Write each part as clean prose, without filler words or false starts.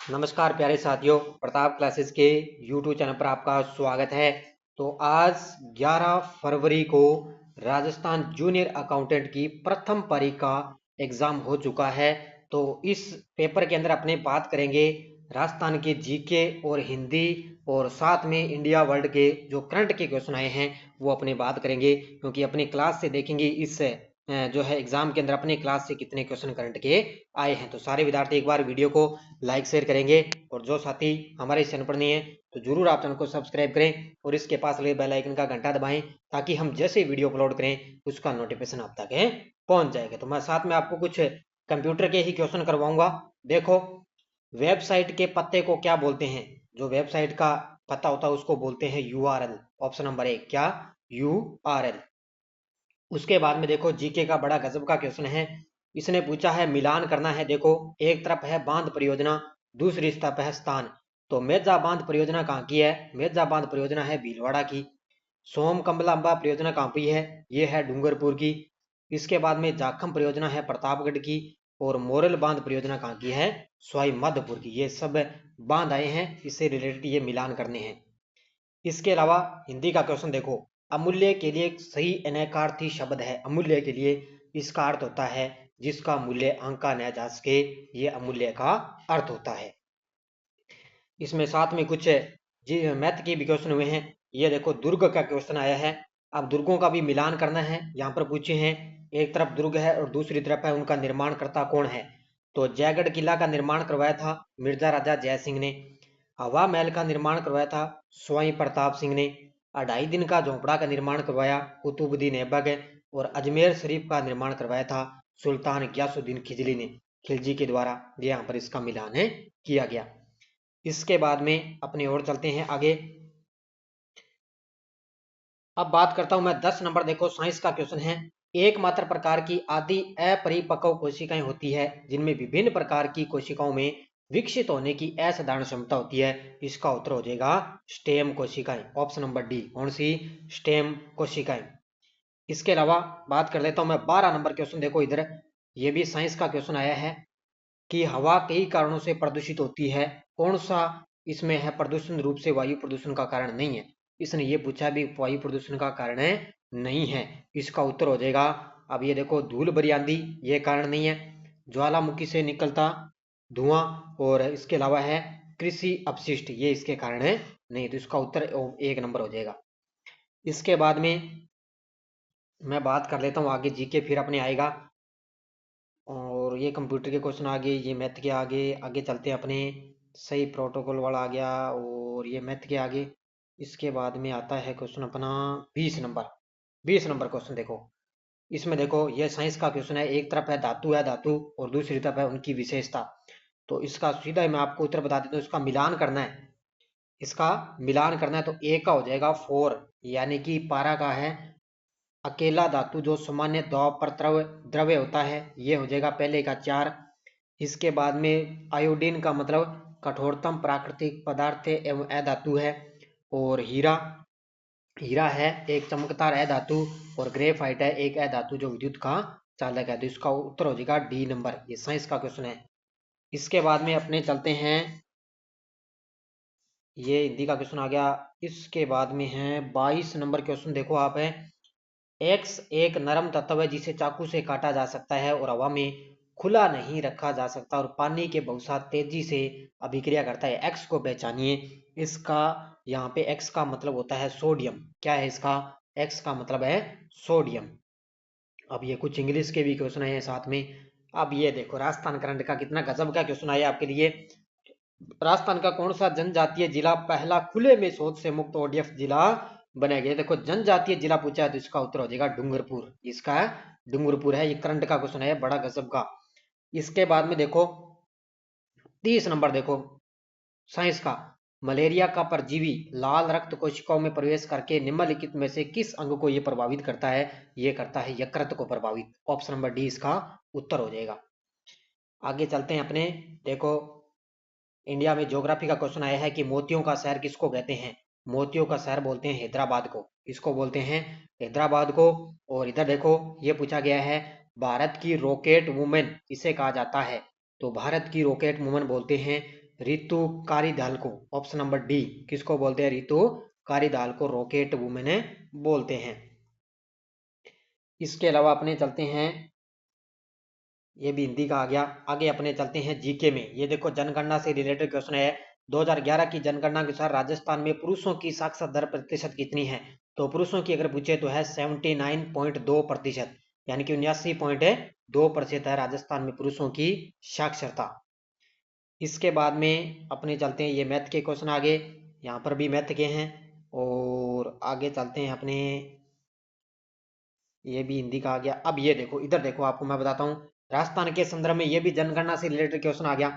नमस्कार प्यारे साथियों, प्रताप क्लासेस के यूट्यूब चैनल पर आपका स्वागत है। तो आज 11 फरवरी को राजस्थान जूनियर अकाउंटेंट की प्रथम पारी का एग्जाम हो चुका है। तो इस पेपर के अंदर अपने बात करेंगे राजस्थान के जीके और हिंदी और साथ में इंडिया वर्ल्ड के जो करंट के क्वेश्चन आए हैं वो अपने बात करेंगे, क्योंकि अपनी क्लास से देखेंगे इस जो है एग्जाम के अंदर अपने क्लास से कितने क्वेश्चन करंट के आए हैं। तो सारे विद्यार्थी एक बार वीडियो को लाइक शेयर करेंगे और जो साथी हमारे इस चैनल पर नहीं है तो जरूर आप चैनल को सब्सक्राइब करें और इसके पास लगे बेल आइकन का घंटा दबाएं, ताकि हम जैसे वीडियो अपलोड करें उसका नोटिफिकेशन आप तक पहुंच जाएगा। तो मैं साथ में आपको कुछ कंप्यूटर के ही क्वेश्चन करवाऊंगा। देखो, वेबसाइट के पत्ते को क्या बोलते हैं? जो वेबसाइट का पता होता है उसको बोलते हैं यूआरएल। ऑप्शन नंबर 1 क्या? यूआरएल। उसके बाद में देखो, जीके का बड़ा गजब का क्वेश्चन है। इसने पूछा है मिलान करना है। देखो, एक तरफ है बांध परियोजना, दूसरी तरफ है स्थान। तो मेजा बांध परियोजना कहाँ की है? मेजा बांध परियोजना है भीलवाड़ा की। सोम कमलांबा परियोजना कहाँ की है? ये है डूंगरपुर की। इसके बाद में जाखम परियोजना है प्रतापगढ़ की। और मोरल बांध परियोजना कहाँ की है? सवाई माधोपुर की। ये सब बांध आए हैं, इससे रिलेटेड ये मिलान करने हैं। इसके अलावा हिंदी का क्वेश्चन देखो, अमूल्य के लिए एक सही अनेकार्थी शब्द है। अमूल्य के लिए इसका अर्थ होता है जिसका मूल्य आंका न जा सके, ये अमूल्य का अर्थ होता है। इसमें साथ में कुछ जी मैथ के भी क्वेश्चन हुए हैं। ये देखो, दुर्ग का क्वेश्चन आया है। अब दुर्गों का भी मिलान करना है। यहाँ पर पूछे हैं, एक तरफ दुर्ग है और दूसरी तरफ है, उनका निर्माणकर्ता कौन है? तो जयगढ़ किला का निर्माण करवाया था मिर्जा राजा जय सिंह ने। हवा महल का निर्माण करवाया था स्वाई प्रताप सिंह ने। 2.5 दिन का झोपड़ा का निर्माण करवाया कुतुबुद्दीन ऐबक। और अजमेर शरीफ का निर्माण करवाया था सुल्तान गयासुद्दीन खिलजी ने, खिलजी के द्वारा। ये यहाँ पर इसका मिलान है किया गया। इसके बाद में अपनी ओर चलते हैं आगे। अब बात करता हूं मैं 10 नंबर। देखो, साइंस का क्वेश्चन है। एकमात्र प्रकार की आदि अपरिपक्व कोशिकाएं होती है जिनमें विभिन्न प्रकार की कोशिकाओं में विकसित होने की असाधारण क्षमता होती है। इसका उत्तर हो जाएगा स्टेम कोशिकाएं। Option number D. कौन सी? स्टेम कोशिकाएं। इसके अलावा बात कर लेता हूं मैं 12 नंबर क्वेश्चन। देखो इधर, ये भी साइंस का क्वेश्चन आया है कि हवा कई कारणों से प्रदूषित होती है, कौन सा इसमें है प्रदूषण रूप से वायु प्रदूषण का कारण नहीं है? इसने ये पूछा भी वायु प्रदूषण का कारण है नहीं है। इसका उत्तर हो जाएगा, अब ये देखो, धूल भरी आंधी, ये कारण नहीं है। ज्वालामुखी से निकलता धुआं, और इसके अलावा है कृषि अपशिष्ट, ये इसके कारण है नहीं। तो इसका उत्तर 1 नंबर हो जाएगा। इसके बाद में मैं बात कर लेता हूँ आगे जीके, फिर अपने आएगा। और ये कंप्यूटर के क्वेश्चन आ गए, ये मैथ के आगे आगे चलते हैं अपने। सही प्रोटोकॉल वाला आ गया और ये मैथ के आगे। इसके बाद में आता है क्वेश्चन अपना 20 नंबर। 20 नंबर क्वेश्चन देखो, इसमें देखो ये साइंस का क्वेश्चन है। एक तरफ है धातु और दूसरी तरफ है उनकी विशेषता। तो इसका सीधा ही मैं आपको उत्तर बता देता हूँ। इसका मिलान करना है। इसका मिलान करना है तो ए का हो जाएगा 4, यानी कि पारा का है अकेला धातु जो सामान्य द्रव द्रव्य होता है, ये हो जाएगा पहले का 4। इसके बाद में आयोडीन का मतलब कठोरतम प्राकृतिक पदार्थ एवं अधातु है। और हीरा, हीरा है एक चमकदार अधातु। और ग्रेफाइट है एक अधातु जो विद्युत का चालक है। तो इसका उत्तर हो जाएगा डी नंबर। ये साइंस का क्वेश्चन है। इसके बाद में अपने चलते हैं, ये हिंदी का क्वेश्चन आ गया। इसके बाद में है 22 नंबर क्वेश्चन। देखो आप है, एक्स एक नरम तत्व है जिसे चाकू से काटा जा सकता है और हवा में खुला नहीं रखा जा सकता और पानी के बहुत तेजी से अभिक्रिया करता है। एक्स को पहचानिए। इसका यहाँ पे एक्स का मतलब होता है सोडियम। क्या है इसका? एक्स का मतलब है सोडियम। अब ये कुछ इंग्लिश के भी क्वेश्चन आए हैं साथ में। अब ये देखो, राजस्थान करंट का कितना गजब का क्वेश्चन आया आपके लिए। राजस्थान का कौन सा जनजातीय जिला पहला खुले में शौच से मुक्त ओडीएफ जिला बना गया? देखो, जनजातीय जिला पूछा है तो इसका उत्तर हो जाएगा डूंगरपुर। इसका डूंगरपुर है। ये करंट का क्वेश्चन है, बड़ा गजब का। इसके बाद में देखो 30 नंबर। देखो साइंस का, मलेरिया का परजीवी लाल रक्त कोशिकाओं में प्रवेश करके निम्नलिखित में से किस अंग को यह प्रभावित करता है? ये करता है यकृत को प्रभावित। ऑप्शन नंबर डी इसका उत्तर हो जाएगा। आगे चलते हैं अपने। देखो, इंडिया में ज्योग्राफी का क्वेश्चन आया है कि मोतियों का शहर किसको कहते हैं? मोतियों का शहर बोलते हैं हैदराबाद को। इसको बोलते हैं हैदराबाद को। और इधर देखो, ये पूछा गया है भारत की रॉकेट वुमेन इसे कहा जाता है। तो भारत की रॉकेट वुमेन बोलते हैं रितु कारीदाल को, ऑप्शन नंबर डी, किसको बोलते हैं? रितु कारीदाल को रॉकेट वुमेन बोलते हैं। इसके अलावा अपने चलते हैं, ये भी हिंदी का आ गया। आगे अपने चलते हैं जीके में। ये देखो जनगणना से रिलेटेड क्वेश्चन है। 2011 की जनगणना के अनुसार राजस्थान में पुरुषों की साक्षरता दर प्रतिशत कितनी है? तो पुरुषों की अगर पूछे तो है 79.2%, यानी कि 79.2% है राजस्थान में पुरुषों की साक्षरता। इसके बाद में अपने चलते हैं, ये मैथ के क्वेश्चन आगे, यहाँ पर भी मैथ के हैं। और आगे चलते हैं अपने, ये भी हिंदी का आ गया। अब ये देखो, इधर देखो, आपको मैं बताता हूँ राजस्थान के संदर्भ में, ये भी जनगणना से रिलेटेड क्वेश्चन आ गया।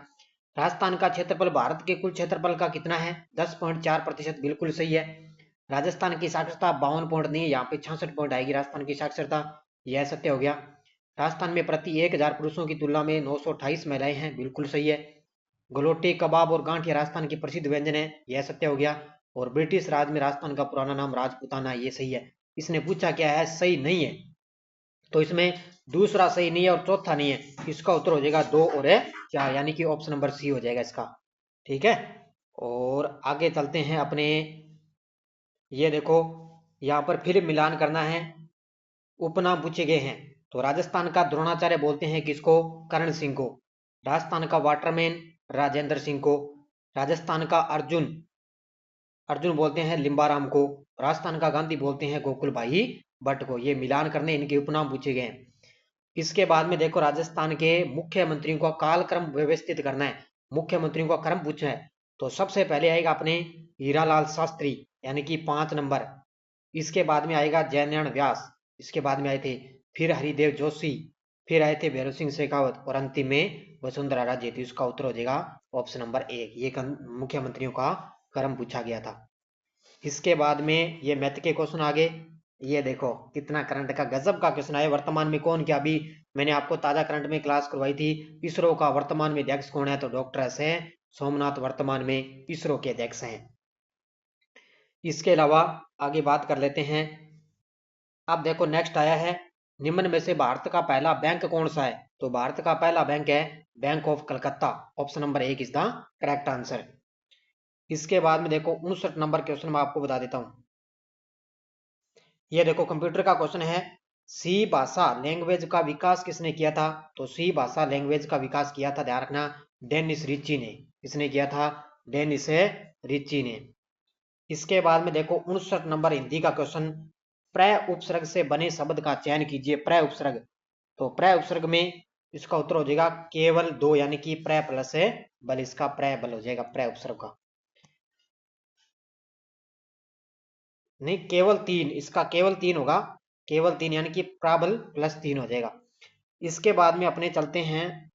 राजस्थान का क्षेत्रफल भारत के कुल क्षेत्रफल का कितना है? 10.4%, बिल्कुल सही है। राजस्थान की साक्षरता 52 पॉइंट नहीं है, यहाँ पे 66 पॉइंट आएगी राजस्थान की साक्षरता, यह सत्य हो गया। राजस्थान में प्रति 1000 पुरुषों की तुलना में 928 महिलाएं हैं, बिल्कुल सही है। गलोटी, कबाब और गांठिया राजस्थान की प्रसिद्ध व्यंजन है, यह सत्य हो गया। और ब्रिटिश राज में राजस्थान का पुराना नाम राजपूताना, ये सही है। इसने पूछा क्या है? सही नहीं है, तो इसमें दूसरा सही नहीं है और चौथा नहीं है, इसका उत्तर हो जाएगा 2 और 4, यानी कि ऑप्शन नंबर सी हो जाएगा इसका। ठीक है, और आगे चलते हैं अपने, ये देखो यहाँ पर फिर मिलान करना है, उपनाम पूछे गए हैं। तो राजस्थान का द्रोणाचार्य बोलते हैं किसको? करण सिंह को। राजस्थान का वाटरमैन राजेंद्र सिंह को। राजस्थान का अर्जुन अर्जुन बोलते हैं लिम्बाराम को। राजस्थान का गांधी बोलते हैं गोकुल भाई भट्ट को। ये मिलान करने, इनके उपनाम पूछे गए हैं। इसके बाद में देखो, राजस्थान के मुख्यमंत्रियों का कालक्रम व्यवस्थित करना है, मुख्यमंत्रियों का क्रम पूछना है। तो सबसे पहले आएगा अपने हीरालाल शास्त्री, यानी कि 5 नंबर। इसके बाद में आएगा जयनारायण व्यास, इसके बाद में आए थे फिर हरिदेव जोशी, फिर आए थे भैरव सिंह शेखावत, और अंतिम में वसुंधरा राजे। तो इसका उत्तर हो जाएगा ऑप्शन नंबर 1। ये मुख्यमंत्रियों का क्रम पूछा गया था। इसके बाद में ये मैथ के क्वेश्चन आगे, ये देखो कितना करंट का गजब का क्वेश्चन है। वर्तमान में कौन, क्या? अभी मैंने आपको ताजा करंट में क्लास करवाई थी। इसरो का वर्तमान में अध्यक्ष कौन है? तो डॉक्टर एस है सोमनाथ वर्तमान में इसरो के अध्यक्ष हैं। इसके अलावा आगे बात कर लेते हैं। अब देखो नेक्स्ट आया है, निम्न में से भारत का पहला बैंक कौन सा है? तो भारत का पहला बैंक है bank of Calcutta, option number 1 is the correct answer. इसके बाद में देखो 59 नंबर क्वेश्चन मैं आपको बता देता हूं। ये देखो कंप्यूटर का क्वेश्चन है, सी भाषा लैंग्वेज का विकास किसने किया था? तो सी भाषा लैंग्वेज का विकास किया था, ध्यान रखना, डेनिस रिची ने। किसने किया था? डेनिस रिची ने। इसके बाद में देखो 59 नंबर हिंदी का क्वेश्चन, प्र उपसर्ग से बने शब्द का चयन कीजिए। प्र उपसर्ग, तो प्र उपसर्ग में इसका उत्तर हो जाएगा केवल 2, यानी कि प्र प्लस बल, इसका प्र बल हो जाएगा प्र उपसर्ग का। नहीं, केवल 3, इसका केवल 3 होगा, केवल 3, यानी कि प्राबल प्लस 3 हो जाएगा। इसके बाद में अपने चलते हैं,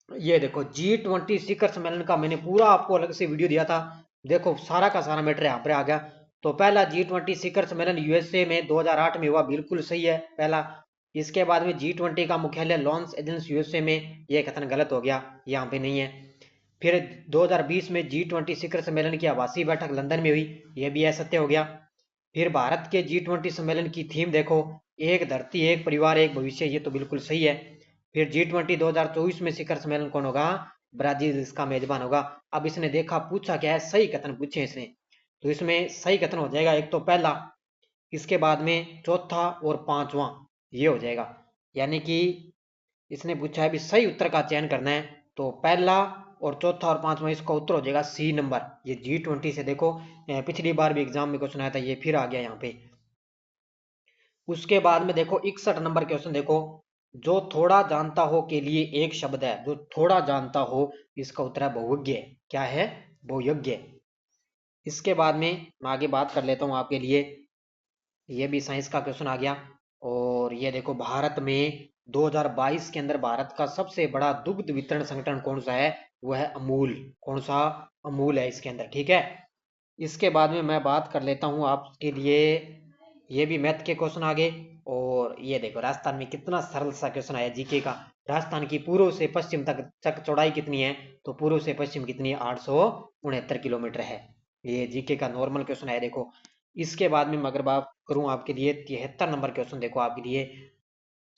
ये देखो G20 शिखर सम्मेलन का मैंने पूरा आपको अलग से वीडियो दिया था। देखो सारा का सारा मैटर यहाँ पर आ गया। तो पहला G20 शिखर सम्मेलन यूएसए में 2008 में हुआ, बिल्कुल सही है पहला। इसके बाद में G20 का मुख्यालय लॉस एंजल्स यूएसए में, ये कथन गलत हो गया, यहाँ पे नहीं है। फिर 2020 में G20 शिखर सम्मेलन की आभासी बैठक लंदन में हुई, यह भी असत्य हो गया। फिर भारत के G20 सम्मेलन की थीम देखो, एक धरती एक परिवार एक भविष्य, ये तो बिल्कुल सही है। फिर G20 2024 में शिखर सम्मेलन कौन होगा? ब्राजील इसका मेजबान होगा। अब इसने देखा पूछा क्या है, सही कथन पूछे इसने, तो इसमें सही कथन हो जाएगा एक तो पहला, इसके बाद में चौथा और पांचवा, ये हो जाएगा। यानी कि इसने पूछा है भी सही उत्तर का चयन करना है, तो पहला और चौथा और पांचवा, इसका उत्तर हो जाएगा सी नंबर। ये G20 से देखो पिछली बार भी एग्जाम में क्वेश्चन आया था, ये फिर आ गया यहाँ पे। उसके बाद में देखो 61 नंबर क्वेश्चन देखो, जो थोड़ा जानता हो के लिए एक शब्द है, जो थोड़ा जानता हो, इसका उत्तर है बहुज्ञ। क्या है? बहुज्ञ। इसके बाद में मैं आगे बात कर लेता हूँ आपके लिए, ये भी साइंस का क्वेश्चन आ गया। और ये देखो भारत में 2022 के अंदर भारत का सबसे बड़ा दुग्ध वितरण संगठन कौन सा है? वो है अमूल। कौन सा? अमूल है इसके अंदर, ठीक है। इसके बाद में मैं बात कर लेता हूँ आपके लिए, ये भी मैथ के क्वेश्चन आगे। और ये देखो राजस्थान में कितना सरल सा क्वेश्चन आया जीके का, राजस्थान की पूर्व से पश्चिम तक चौड़ाई कितनी है? तो पूर्व से पश्चिम कितनी है? 869 किलोमीटर है। ये जीके का नॉर्मल क्वेश्चन है देखो। इसके बाद में अगर बात करूं आपके लिए 73 नंबर क्वेश्चन देखो आपके लिए,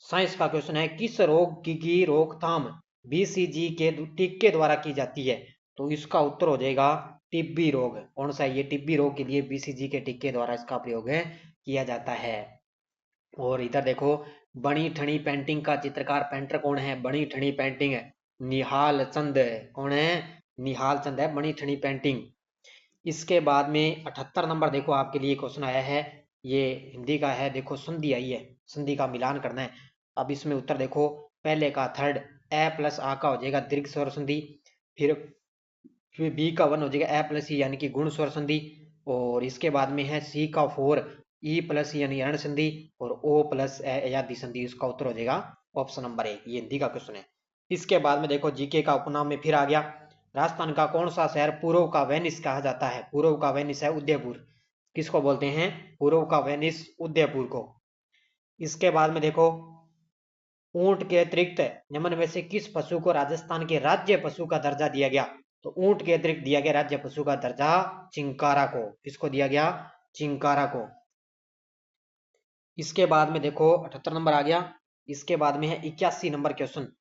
साइंस का क्वेश्चन है, किस रोग की रोकथाम बीसीजी के टीके द्वारा की जाती है? तो इसका उत्तर हो जाएगा टिब्बी रोग। कौन सा है ये? टिब्बी रोग के लिए बीसीजी के टीके द्वारा इसका प्रयोग किया जाता है। और इधर देखो, बनी ठनी पेंटिंग का चित्रकार पेंटर कौन है? बनी ठनी पेंटिंग है निहाल चंद। कौन है? निहाल चंद है बनी ठनी पेंटिंग। इसके बाद में 78 नंबर देखो आपके लिए क्वेश्चन आया है, ये हिंदी का है। देखो संधि आई है, संधि का मिलान करना है। अब इसमें उत्तर देखो, पहले का थर्ड ए प्लस आ का हो जाएगा दीर्घ स्वर संधि, फिर बी का वन हो जाएगा ए प्लस ई यानी कि गुण स्वर संधि, और इसके बाद में है सी का फोर ई प्लस यानी ऋण संधि, और ओ प्लस अयादी संधि। इसका उत्तर हो जाएगा ऑप्शन नंबर ए, ये हिंदी का क्वेश्चन है। इसके बाद में देखो जीके का उपनाम में फिर आ गया, राजस्थान का कौन सा शहर पूर्व का वेनिस कहा जाता है? पूर्व का वेनिस है उदयपुर। किसको बोलते हैं? पूर्व का वेनिस उदयपुर को। इसके बाद में देखो, ऊंट के अतिरिक्त निम्न में से किस पशु को राजस्थान के राज्य पशु का दर्जा दिया गया? तो ऊंट के अतिरिक्त दिया गया राज्य पशु का दर्जा चिंकारा को। किसको दिया गया? चिंकारा को। इसके बाद में देखो 78 नंबर आ गया। इसके बाद में है 81 नंबर क्वेश्चन।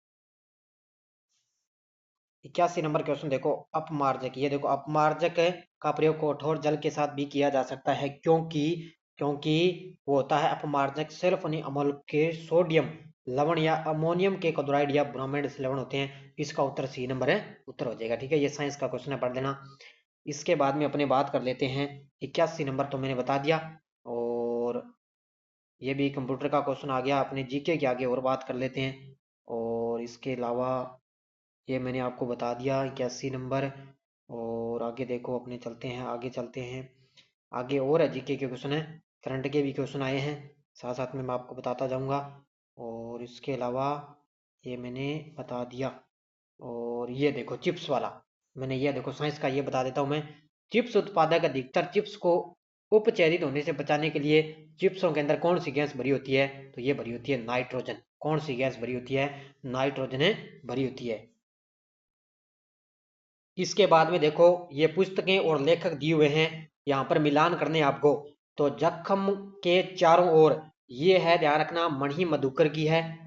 81 नंबर क्वेश्चन देखो, अपमार्जक। ये देखो, अपमार्जक का प्रयोग कठोर जल के साथ भी किया जा सकता है, क्योंकि क्योंकि वो होता है अपमार्जक सल्फोनिक अम्ल के सोडियम लवण या अमोनियम के क्लोराइड या ब्रोमाइड लवण होते हैं। इसका उत्तर सी नंबर है, उत्तर हो जाएगा। ठीक है, ये साइंस का क्वेश्चन है, पढ़ लेना। इसके बाद में अपने बात कर लेते हैं, 81 नंबर तो मैंने बता दिया, और ये भी कंप्यूटर का क्वेश्चन आ गया। अपने जीके के आगे और बात कर लेते हैं, और इसके अलावा ये मैंने आपको बता दिया 81 नंबर। और आगे देखो, अपने चलते हैं, आगे चलते हैं। आगे और है जीके के क्वेश्चन है, करंट के भी क्वेश्चन आए हैं, साथ साथ में मैं आपको बताता जाऊंगा। और इसके अलावा ये मैंने बता दिया। और ये देखो चिप्स वाला, मैंने ये देखो साइंस का ये बता देता हूँ मैं। चिप्स उत्पादक अधिकतर चिप्स को उपचैरित होने से बचाने के लिए चिप्सों के अंदर कौन सी गैस भरी होती है? तो ये भरी होती है नाइट्रोजन। कौन सी गैस भरी होती है? नाइट्रोजन भरी होती है। इसके बाद में देखो, ये पुस्तकें और लेखक दिए हुए हैं, यहाँ पर मिलान करने आपको। तो जखम के चारों ओर, ये है ध्यान रखना, मणि मधुकर की है।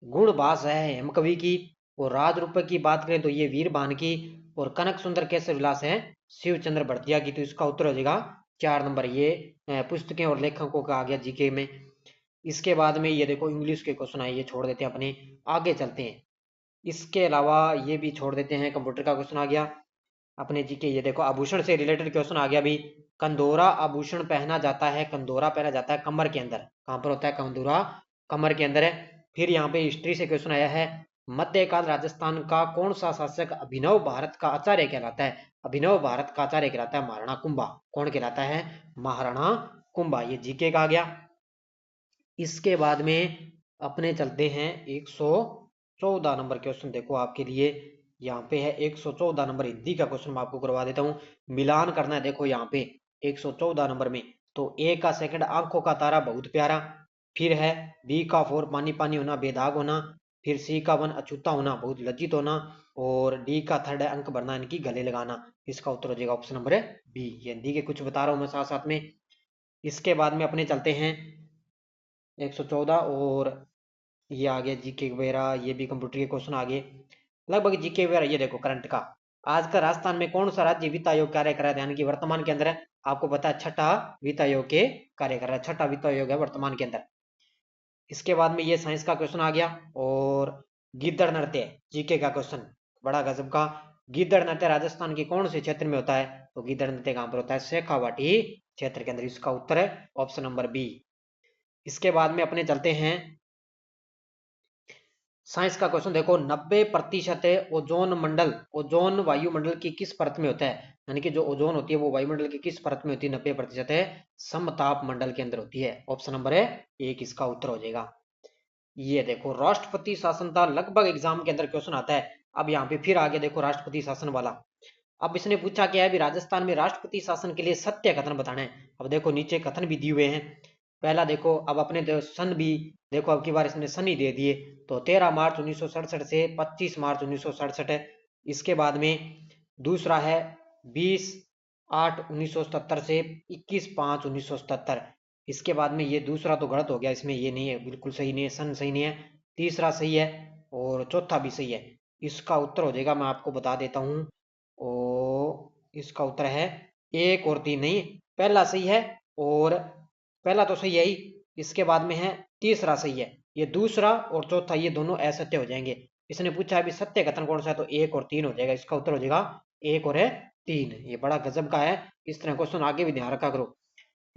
गुणभास है हेमकवि की। और राज रूप की बात करें तो ये वीरभान की। और कनक सुंदर केसर विलास है शिवचंद्र भरतिया की। तो इसका उत्तर हो जाएगा 4 नंबर, ये पुस्तकें और लेखकों का आ गया जीके में। इसके बाद में ये देखो इंग्लिश के क्वेश्चन आए, ये छोड़ देते हैं, अपने आगे चलते हैं। इसके अलावा ये भी छोड़ देते हैं, कंप्यूटर का क्वेश्चन आ गया अपने जीके। ये देखो आभूषण से रिलेटेड क्वेश्चन आ गया भी। कंदोरा आभूषण पहना जाता है, कंदोरा पहना जाता है कमर के अंदर। कहां पर होता है कंदोरा? कमर के अंदर है। फिर यहाँ पे हिस्ट्री से क्वेश्चन आया है, मध्यकाल राजस्थान का कौन सा शासक अभिनव भारत का आचार्य कहलाता है? अभिनव भारत का आचार्य कहलाता है महाराणा कुंभा। कौन कहलाता है? महाराणा कुंभा। ये जीके का आ गया। इसके बाद में अपने चलते हैं 114 नंबर क्वेश्चन। देखो आपके लिए यहाँ पे है 114 नंबर, हिंदी का क्वेश्चन मैं आपको करवा देता हूँ। मिलान करना है देखो यहाँ पे 114 नंबर में। तो ए का सेकंड आंखों का तारा बहुत प्यारा, फिर है बी का फोर पानी पानी होना बेदाग होना, फिर सी का वन अछूता होना बहुत लज्जित होना, और डी का थर्ड है अंक भरना इनकी गले लगाना। इसका उत्तर हो जाएगा ऑप्शन नंबर है बी। ये हिंदी के कुछ बता रहा हूँ मैं साथ साथ में। इसके बाद में अपने चलते हैं 114, और ये आ गया जीके वगैरह, ये भी कंप्यूटर के क्वेश्चन आ गए लगभग जीके वगैरह। ये देखो करंट का, आज का राजस्थान में कौन सा राज्य वित्त आयोग कार्य कर रहा है? यानी कि वर्तमान के अंदर है, आपको पता है छठा वित्त आयोग के कार्य कर रहा है, छठा वित्त आयोग है वर्तमान के अंदर। इसके बाद में ये साइंस का क्वेश्चन आ गया। और गिद्दड़ नृत्य, जीके का क्वेश्चन बड़ा गजब का। गिद्दड़ नृत्य राजस्थान के कौन से क्षेत्र में होता है? तो गिद्दड़ नृत्य कहां पर होता है? शेखावाटी क्षेत्र के अंदर। इसका उत्तर है ऑप्शन नंबर बी। इसके बाद में अपने चलते हैं साइंस का क्वेश्चन। देखो 90% ओजोन मंडल, ओजोन वायुमंडल की किस परत में होता है? यानी कि जो ओजोन होती है वो वायुमंडल की किस परत में होती है? 90% है समताप मंडल के अंदर होती है। ऑप्शन नंबर है एक, इसका उत्तर हो जाएगा। ये देखो राष्ट्रपति शासन था, लगभग एग्जाम के अंदर क्वेश्चन आता है। अब यहाँ पे फिर आगे देखो राष्ट्रपति शासन वाला। अब इसने पूछा क्या है भी, राजस्थान में राष्ट्रपति शासन के लिए सत्य कथन बताना है। अब देखो नीचे कथन भी दिए हुए हैं। पहला देखो, अब अपने सन भी देखो, अब की बार इसने सन ही दे दिए। तो 13 मार्च 1967 से 25 मार्च 1967 है। इसके बाद में दूसरा है 20/8/1977 से 21/5/1977। इसके बाद में ये दूसरा तो गलत हो गया, इसमें ये नहीं है, बिल्कुल सही नहीं है, सन सही नहीं है। तीसरा सही है और चौथा भी सही है। इसका उत्तर हो जाएगा, मैं आपको बता देता हूँ, इसका उत्तर है 1 और 3 नहीं, पहला सही है और पहला तो सही है ही, इसके बाद में है तीसरा सही है, ये दूसरा और चौथा ये दोनों असत्य हो जाएंगे। इसने पूछा अभी सत्य कथन कौन सा है, तो 1 और 3 हो जाएगा, इसका उत्तर हो जाएगा 1 और 3। ये बड़ा गजब का है, इस तरह क्वेश्चन आगे भी ध्यान रखा करो।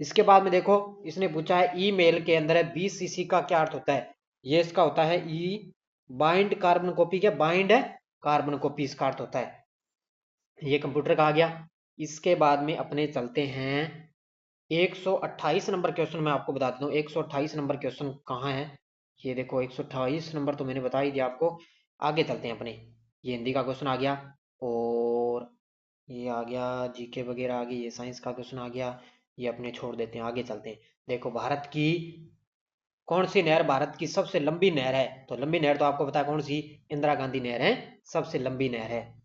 इसके बाद में देखो इसने पूछा है ईमेल के अंदर 20 cc का क्या अर्थ होता है, ये इसका होता है ई बाइंड कार्बन कॉपी, के बाइंड है कार्बन कॉपी इसका अर्थ होता है, ये कंप्यूटर का आ गया। इसके बाद में अपने चलते हैं 128 नंबर क्वेश्चन, मैं आपको बता देता हूँ 128 नंबर क्वेश्चन कहाँ है। ये देखो 128 नंबर तो मैंने बता ही दिया आपको। आगे चलते हैं अपने, ये हिंदी का क्वेश्चन आ गया और ये आ गया जीके वगैरह आ गई, ये साइंस का क्वेश्चन आ गया, ये अपने छोड़ देते हैं, आगे चलते हैं। देखो भारत की कौन सी नहर भारत की सबसे लंबी नहर है, तो लंबी नहर तो आपको पता है कौन सी, इंदिरा गांधी नहर है सबसे लंबी नहर है।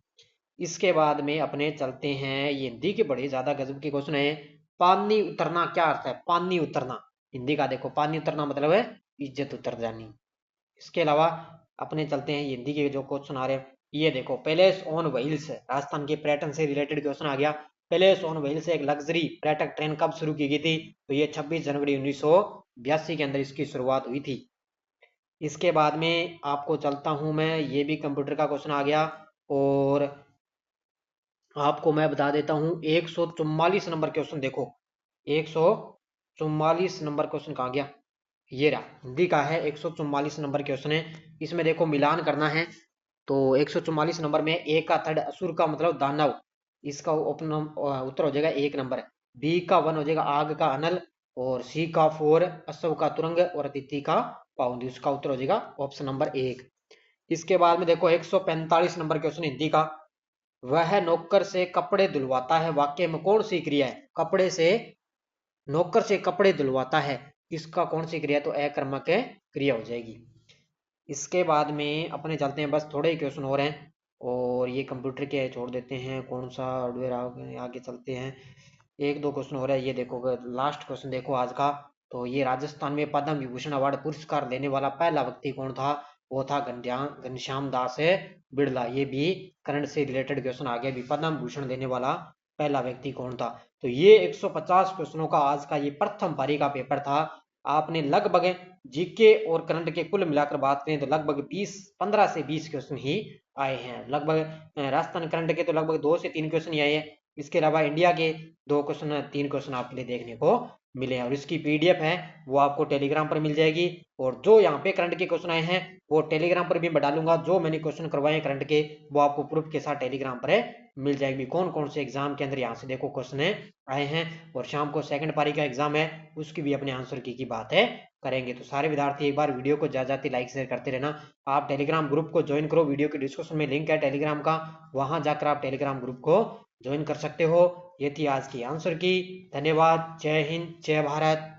इसके बाद में अपने चलते हैं, ये हिंदी के बड़े ज्यादा गजब के क्वेश्चन है। पानी उतरना क्या अर्थ है, पानी उतरना हिंदी का, देखो पानी उतरना मतलब है इज्जत उतर जानी। इसके अलावा अपने चलते हैं हिंदी के जो क्वेश्चन आ रहे हैं, ये देखो पैलेस ऑन व्हील्स राजस्थान के पर्यटन से रिलेटेड क्वेश्चन आ गया। पैलेस ऑन व्हील्स एक लग्जरी पर्यटक ट्रेन कब शुरू की गई थी, तो ये 26 जनवरी 1982 के अंदर इसकी शुरुआत हुई थी। इसके बाद में आपको चलता हूं मैं, ये भी कंप्यूटर का क्वेश्चन आ गया और आपको मैं बता देता हूं 144 नंबर क्वेश्चन, देखो 144 नंबर क्वेश्चन कहाँ गया, ये रहा हिंदी का है 144 नंबर क्वेश्चन है। इसमें देखो मिलान करना है, तो 144 नंबर में ए का थर्ड असुर का मतलब दानव, इसका उत्तर हो जाएगा 1 नंबर। बी का 1 हो जाएगा आग का अनल, और सी का 4 अश्व का तुरंग, और अतिथि का पाउंड, इसका उत्तर हो जाएगा ऑप्शन नंबर 1। इसके बाद में देखो 145 नंबर क्वेश्चन हिंदी का, वह नौकर से कपड़े धुलवाता है वाक्य में कौन सी क्रिया है, कपड़े से नौकर से कपड़े धुलवाता है, इसका कौन सी क्रिया, तो अकर्मक क्रिया हो जाएगी। इसके बाद में अपने चलते हैं, बस थोड़े ही क्वेश्चन हो रहे हैं और ये कंप्यूटर के छोड़ देते हैं, कौन सा हार्डवेयर आगे चलते हैं, एक दो क्वेश्चन हो रहा है। ये देखो लास्ट क्वेश्चन देखो आज का, तो ये राजस्थान में पद्म विभूषण अवार्ड पुरस्कार लेने वाला पहला व्यक्ति कौन था, वो था घनश्याम दास बिड़ला। ये भी करंट से रिलेटेड क्वेश्चन आ गया, भी पद्म विभूषण देने वाला पहला व्यक्ति कौन था। तो ये 150 क्वेश्चनों का आज का ये प्रथम पारी का पेपर था। आपने लगभग जीके और करंट के कुल मिलाकर बात करें तो लगभग 15 से 20 क्वेश्चन ही आए हैं, लगभग राजस्थान करंट के तो लगभग 2 से 3 क्वेश्चन ही आए हैं। इसके अलावा इंडिया के 2 क्वेश्चन 3 क्वेश्चन आपके लिए देखने को मिले हैं, और इसकी पीडीएफ है वो आपको टेलीग्राम पर मिल जाएगी। और जो यहाँ पे करंट के क्वेश्चन आए हैं वो टेलीग्राम पर भी मैं डालूंगा, जो मैंने क्वेश्चन करवाए हैं करंट के वो आपको प्रूफ के साथ टेलीग्राम पर मिल जाएगी, कौन कौन से एग्जाम के अंदर यहाँ से देखो क्वेश्चन आए हैं। और शाम को सेकंड पारी का एग्जाम है, उसकी भी अपने आंसर की बात है करेंगे। तो सारे विद्यार्थी एक बार वीडियो को ज्यादा लाइक शेयर करते रहना। आप टेलीग्राम ग्रुप को ज्वाइन करो, वीडियो के डिस्क्रिप्शन में लिंक है टेलीग्राम का, वहां जाकर आप टेलीग्राम ग्रुप को ज्वाइन कर सकते हो। ये थी आज की आंसर की, धन्यवाद, जय हिंद जय भारत।